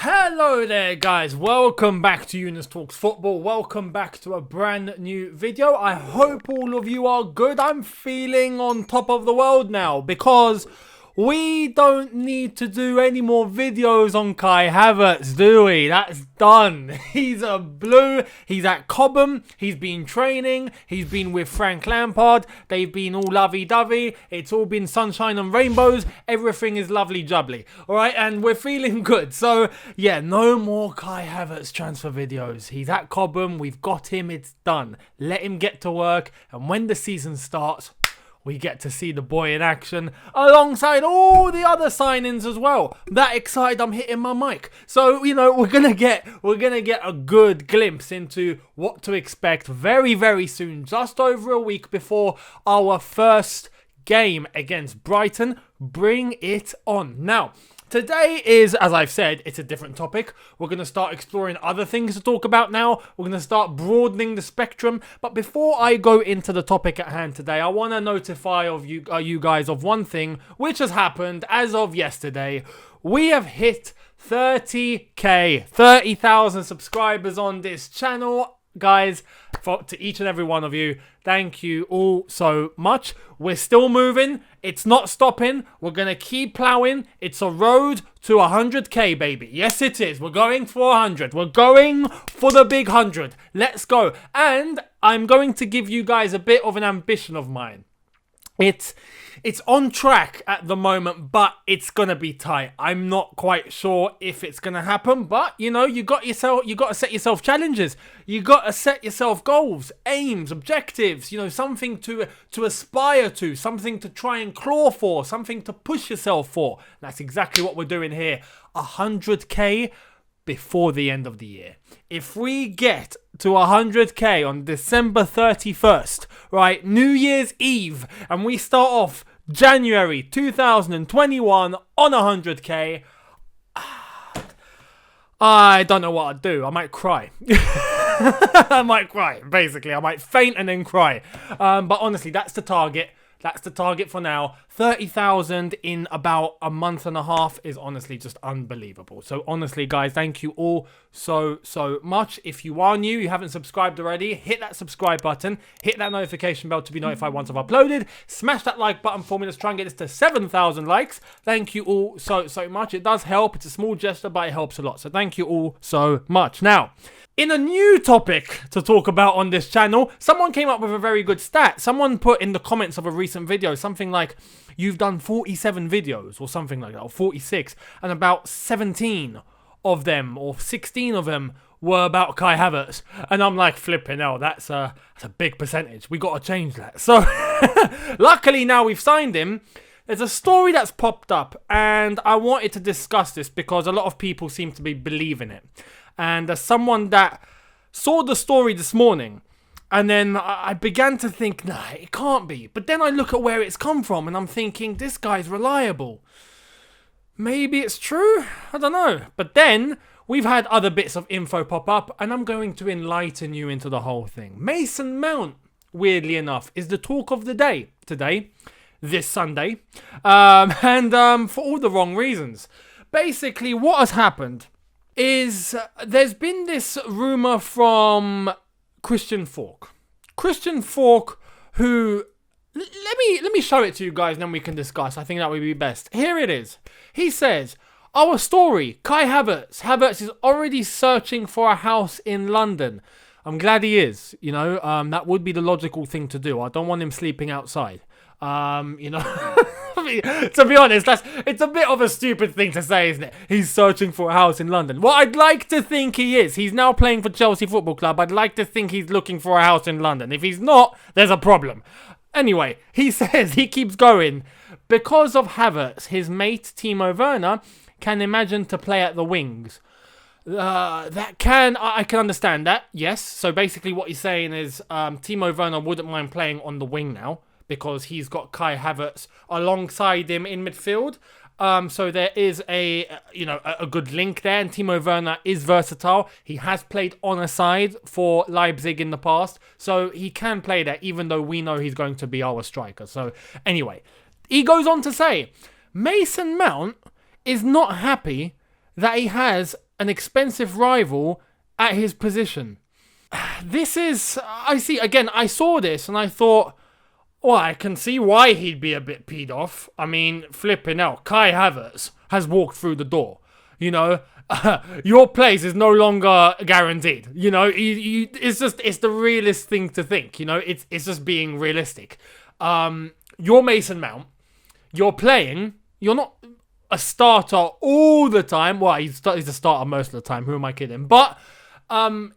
Hello there guys, welcome back to Younes Talks Football, welcome back to a brand new video. I hope all of you are good. I'm feeling on top of the world now because we don't need to do any more videos on Kai Havertz, do we? That's done. He's a blue, he's at Cobham, he's been training, he's been with Frank Lampard, they've been all lovey-dovey, it's all been sunshine and rainbows, everything is lovely jubbly, alright, and we're feeling good. So, yeah, no more Kai Havertz transfer videos. He's at Cobham, we've got him, it's done. Let him get to work, and when the season starts, we get to see the boy in action alongside all the other signings as well. That excited, I'm hitting my mic. So, you know, we're gonna get a good glimpse into what to expect very, very soon. Just over a week before our first game against Brighton. Bring it on. Now, today is, as I've said, it's a different topic. We're going to start exploring other things to talk about now. We're going to start broadening the spectrum. But before I go into the topic at hand today, I want to notify you guys of one thing, which has happened as of yesterday. We have hit 30k, 30,000 subscribers on this channel. Guys, to each and every one of you, thank you all so much. We're still moving. It's not stopping. We're going to keep plowing. It's a road to 100k, baby. Yes, it is. We're going for 100. We're going for the big 100. Let's go. And I'm going to give you guys a bit of an ambition of mine. It's on track at the moment, but it's gonna be tight. I'm not quite sure if it's gonna happen, but you know, you got to set yourself challenges. You got to set yourself goals, aims, objectives. You know, something to aspire to, something to try and claw for, something to push yourself for. That's exactly what we're doing here. 100k before the end of the year. If we get to 100k on December 31st, right, New Year's Eve, and we start off January 2021 on 100k, I don't know what I'd do. I might cry. I might cry, basically. I might faint and then cry. But honestly, that's the target. That's the target for now. 30,000 in about a month and a half is honestly just unbelievable. So honestly, guys, thank you all so much. If you are new, you haven't subscribed already, hit that subscribe button. Hit that notification bell to be notified once I've uploaded. Smash that like button for me. Let's try and get this to 7,000 likes. Thank you all so much. It does help. It's a small gesture, but it helps a lot. So thank you all so much. Now, in a new topic to talk about on this channel, someone came up with a very good stat. Someone put in the comments of a recent video something like, you've done 47 videos or something like that, or 46, and about 17 of them or 16 of them were about Kai Havertz. And I'm like, flipping hell, that's a big percentage. We got to change that. So luckily now we've signed him. There's a story that's popped up and I wanted to discuss this because a lot of people seem to be believing it. And as someone that saw the story this morning, and then I began to think, nah, it can't be. But then I look at where it's come from, and I'm thinking, this guy's reliable. Maybe it's true? I don't know. But then we've had other bits of info pop up, and I'm going to enlighten you into the whole thing. Mason Mount, weirdly enough, is the talk of the day today, this Sunday, and for all the wrong reasons. Basically, what has happened is there's been this rumour from Christian Falk. Christian Falk, who, let me show it to you guys and then we can discuss. I think that would be best. Here it is. He says, our story, Kai Havertz. Havertz is already searching for a house in London. I'm glad he is, you know, that would be the logical thing to do. I don't want him sleeping outside. You know, to be honest, it's a bit of a stupid thing to say, isn't it? He's searching for a house in London. Well, I'd like to think he is. He's now playing for Chelsea Football Club. I'd like to think he's looking for a house in London. If he's not, there's a problem. Anyway, he says, he keeps going. Because of Havertz, his mate Timo Werner can imagine to play at the wings. I can understand that, yes. So basically what he's saying is Timo Werner wouldn't mind playing on the wing now, because he's got Kai Havertz alongside him in midfield. So there is a good link there, and Timo Werner is versatile. He has played on a side for Leipzig in the past, so he can play there, even though we know he's going to be our striker. So anyway, he goes on to say, Mason Mount is not happy that he has an expensive rival at his position. This is, I saw this and I thought, well, I can see why he'd be a bit peed off. I mean, flipping out, Kai Havertz has walked through the door. You know, your place is no longer guaranteed. You know, it's the realist thing to think. You know, it's just being realistic. You're Mason Mount. You're playing. You're not a starter all the time. Well, he's a starter most of the time. Who am I kidding? But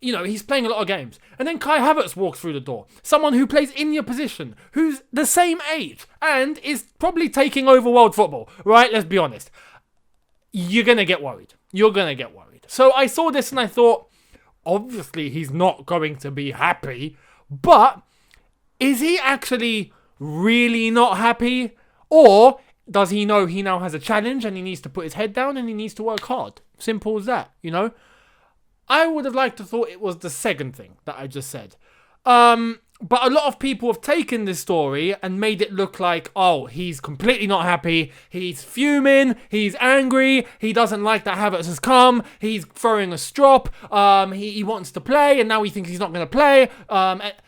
you know, he's playing a lot of games. And then Kai Havertz walks through the door. Someone who plays in your position, who's the same age, and is probably taking over world football. Right? Let's be honest. You're going to get worried. So I saw this and I thought, obviously he's not going to be happy. But is he actually really not happy? Or does he know he now has a challenge and he needs to put his head down and he needs to work hard? Simple as that, you know? I would have liked to thought it was the second thing that I just said. But a lot of people have taken this story and made it look like, oh, he's completely not happy. He's fuming. He's angry. He doesn't like that Havertz has come. He's throwing a strop. He wants to play and now he thinks he's not going to play. No.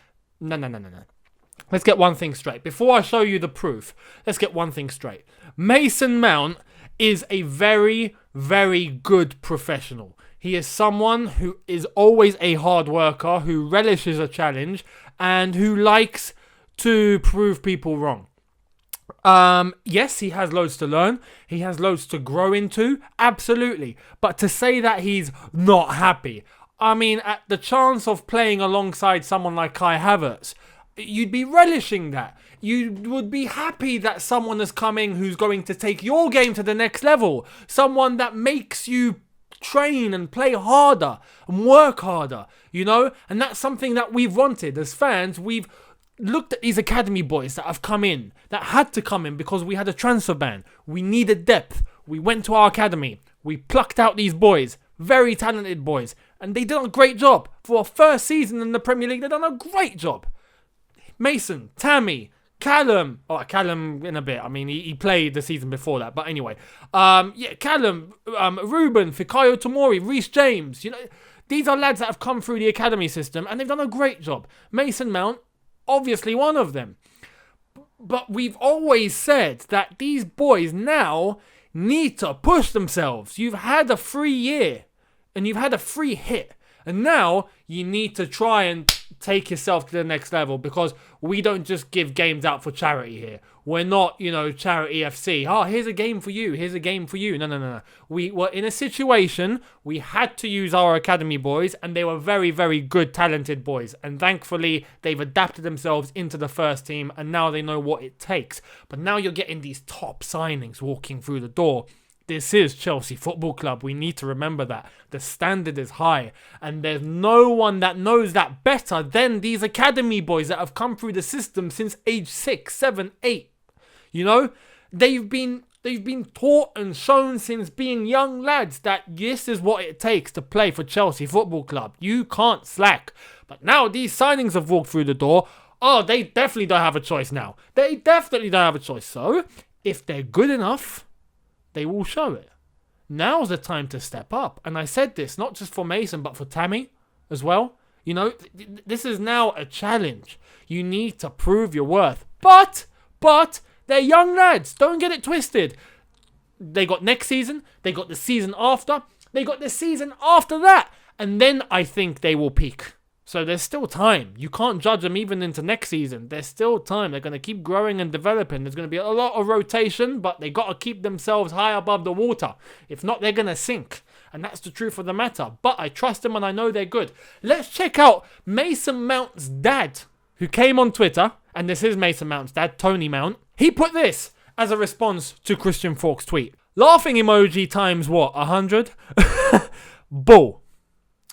Let's get one thing straight. Before I show you the proof, let's get one thing straight. Mason Mount is a very, very good professional. He is someone who is always a hard worker, who relishes a challenge, and who likes to prove people wrong. Yes, he has loads to learn. He has loads to grow into. Absolutely. But to say that he's not happy, I mean, at the chance of playing alongside someone like Kai Havertz, you'd be relishing that. You would be happy that someone is coming who's going to take your game to the next level. Someone that makes you train and play harder and work harder, you know? And that's something that we've wanted as fans. We've looked at these academy boys that have come in, that had to come in because we had a transfer ban. We needed depth. We went to our academy. We plucked out these boys, very talented boys, and they did a great job. For a first season in the Premier League, they done a great job. Mason, Tammy, Callum in a bit. I mean, he played the season before that. But anyway, Callum, Ruben, Fikayo Tomori, Reece James. You know, these are lads that have come through the academy system and they've done a great job. Mason Mount, obviously one of them. But we've always said that these boys now need to push themselves. You've had a free year and you've had a free hit. And now you need to try and take yourself to the next level, because we don't just give games out for charity here. We're not, you know, charity FC. Oh, here's a game for you. Here's a game for you. No. We were in a situation, we had to use our academy boys, and they were very, very good, talented boys. And thankfully, they've adapted themselves into the first team, and now they know what it takes. But now you're getting these top signings walking through the door. This is Chelsea Football Club. We need to remember that. The standard is high. And there's no one that knows that better than these academy boys that have come through the system since age 6, 7, 8. You know? They've been taught and shown since being young lads that this is what it takes to play for Chelsea Football Club. You can't slack. But now these signings have walked through the door. Oh, they definitely don't have a choice now. They definitely don't have a choice. So, if they're good enough, they will show it. Now's the time to step up. And I said this not just for Mason, but for Tammy as well. You know, this is now a challenge. You need to prove your worth. But they're young lads. Don't get it twisted. They got next season. They got the season after. They got the season after that. And then I think they will peak. So there's still time. You can't judge them even into next season. There's still time. They're going to keep growing and developing. There's going to be a lot of rotation, but they got to keep themselves high above the water. If not, they're going to sink. And that's the truth of the matter. But I trust them and I know they're good. Let's check out Mason Mount's dad, who came on Twitter. And this is Mason Mount's dad, Tony Mount. He put this as a response to Christian Falk's tweet. Laughing emoji times what? 100? Bull.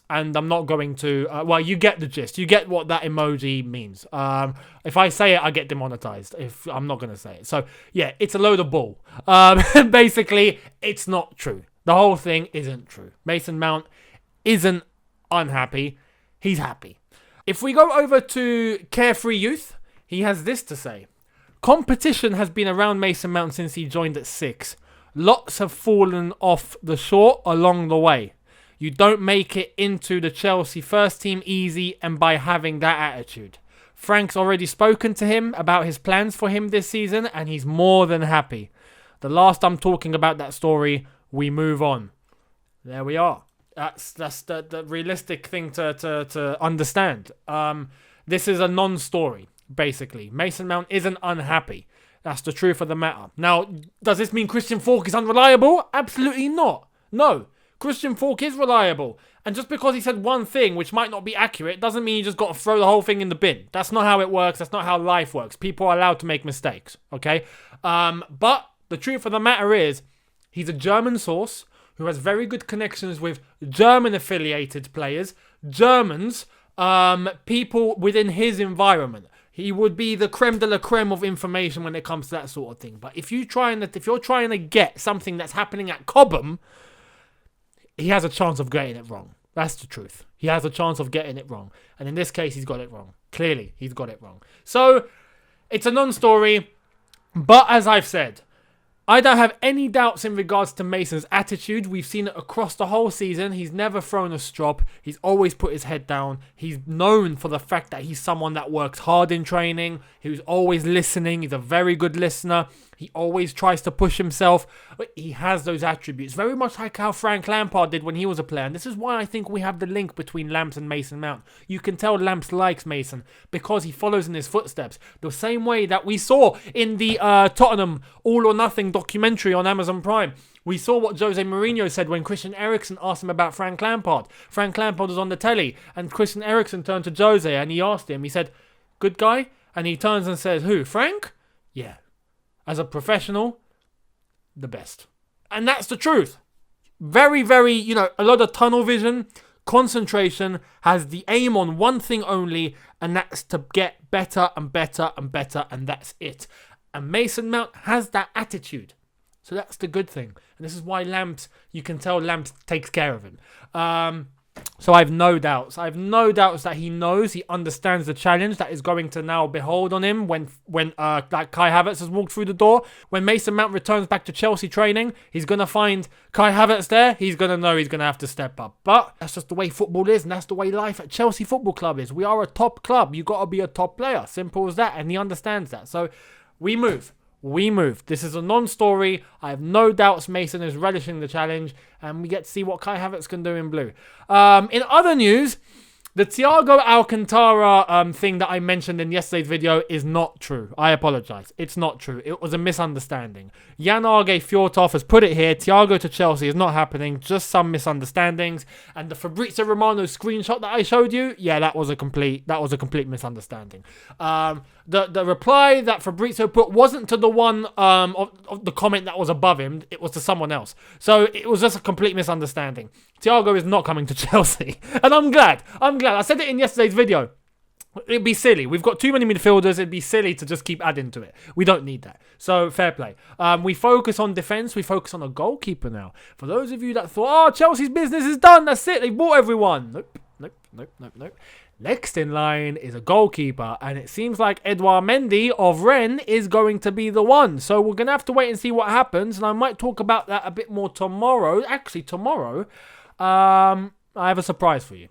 And I'm not going to... well, you get the gist. You get what that emoji means. If I say it, I get demonetized. If I'm not going to say it. So, yeah, it's a load of bull. Basically, it's not true. The whole thing isn't true. Mason Mount isn't unhappy. He's happy. If we go over to Carefree Youth, he has this to say. Competition has been around Mason Mount since he joined at 6. Lots have fallen off the shore along the way. You don't make it into the Chelsea first team easy and by having that attitude. Frank's already spoken to him about his plans for him this season, and he's more than happy. The last I'm talking about that story, we move on. There we are. That's the realistic thing to understand. This is a non-story, basically. Mason Mount isn't unhappy. That's the truth of the matter. Now, does this mean Christian Falk is unreliable? Absolutely not. No. Christian Falk is reliable. And just because he said one thing which might not be accurate doesn't mean you just got to throw the whole thing in the bin. That's not how it works. That's not how life works. People are allowed to make mistakes, okay? But the truth of the matter is, he's a German source who has very good connections with German-affiliated players, Germans, people within his environment. He would be the creme de la creme of information when it comes to that sort of thing. But if you're trying to get something that's happening at Cobham, he has a chance of getting it wrong. That's the truth. He has a chance of getting it wrong. And in this case, he's got it wrong. Clearly, he's got it wrong. So, it's a non-story. But as I've said, I don't have any doubts in regards to Mason's attitude. We've seen it across the whole season. He's never thrown a strop. He's always put his head down. He's known for the fact that he's someone that works hard in training. He's always listening. He's a very good listener. He always tries to push himself. He has those attributes. Very much like how Frank Lampard did when he was a player. And this is why I think we have the link between Lamps and Mason Mount. You can tell Lamps likes Mason because he follows in his footsteps. The same way that we saw in the Tottenham All or Nothing documentary on Amazon Prime. We saw what Jose Mourinho said when Christian Eriksen asked him about Frank Lampard. Frank Lampard was on the telly and Christian Eriksen turned to Jose and he asked him, he said, "Good guy?" And he turns and says, "Who? Frank?" "Yeah. As a professional, the best." And that's the truth. Very, very, a lot of tunnel vision, concentration, has the aim on one thing only, and that's to get better and better and better, and that's it. And Mason Mount has that attitude. So that's the good thing. And this is why you can tell Lamps takes care of him. So I have no doubts. I have no doubts that he knows, he understands the challenge that is going to now behold on him when like Kai Havertz has walked through the door. When Mason Mount returns back to Chelsea training, he's going to find Kai Havertz there. He's going to know he's going to have to step up. But that's just the way football is, and that's the way life at Chelsea Football Club is. We are a top club. You got to be a top player. Simple as that. And he understands that. So we move. This is a non-story. I have no doubts Mason is relishing the challenge, and we get to see what Kai Havertz can do in blue. In other news, the Thiago Alcantara thing that I mentioned in yesterday's video is not true. I apologise. It's not true. It was a misunderstanding. Jan Arge Fjortov has put it here. Thiago to Chelsea is not happening. Just some misunderstandings. And the Fabrizio Romano screenshot that I showed you, yeah, that was a complete misunderstanding. The reply that Fabrizio put wasn't to the one of the comment that was above him. It was to someone else. So it was just a complete misunderstanding. Thiago is not coming to Chelsea. And I'm glad. I said it in yesterday's video. It'd be silly. We've got too many midfielders. It'd be silly to just keep adding to it. We don't need that. So, fair play. We focus on defence. We focus on a goalkeeper now. For those of you that thought, Chelsea's business is done. That's it. They bought everyone. Nope. Next in line is a goalkeeper, and it seems like Edouard Mendy of Rennes is going to be the one. So we're going to have to wait and see what happens, and I might talk about that a bit more tomorrow. Actually, tomorrow, I have a surprise for you.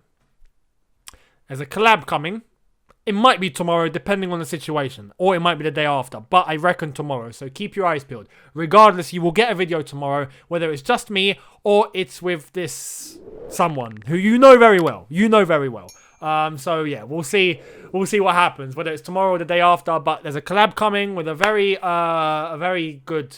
There's a collab coming. It might be tomorrow, depending on the situation, or it might be the day after, but I reckon tomorrow, so keep your eyes peeled. Regardless, you will get a video tomorrow, whether it's just me or it's with this someone who you know very well. So yeah, we'll see what happens, whether it's tomorrow or the day after, but there's a collab coming with a very good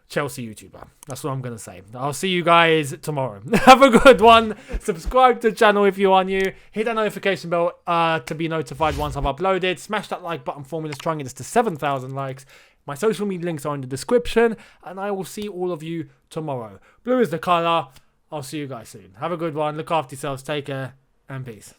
Chelsea YouTuber. That's what I'm going to say. I'll see you guys tomorrow. Have a good one. Subscribe to the channel if you are new. Hit that notification bell to be notified once I've uploaded. Smash that like button for me. Let's try and get this to 7,000 likes. My social media links are in the description. And I will see all of you tomorrow. Blue is the colour. I'll see you guys soon. Have a good one. Look after yourselves. Take care. And peace.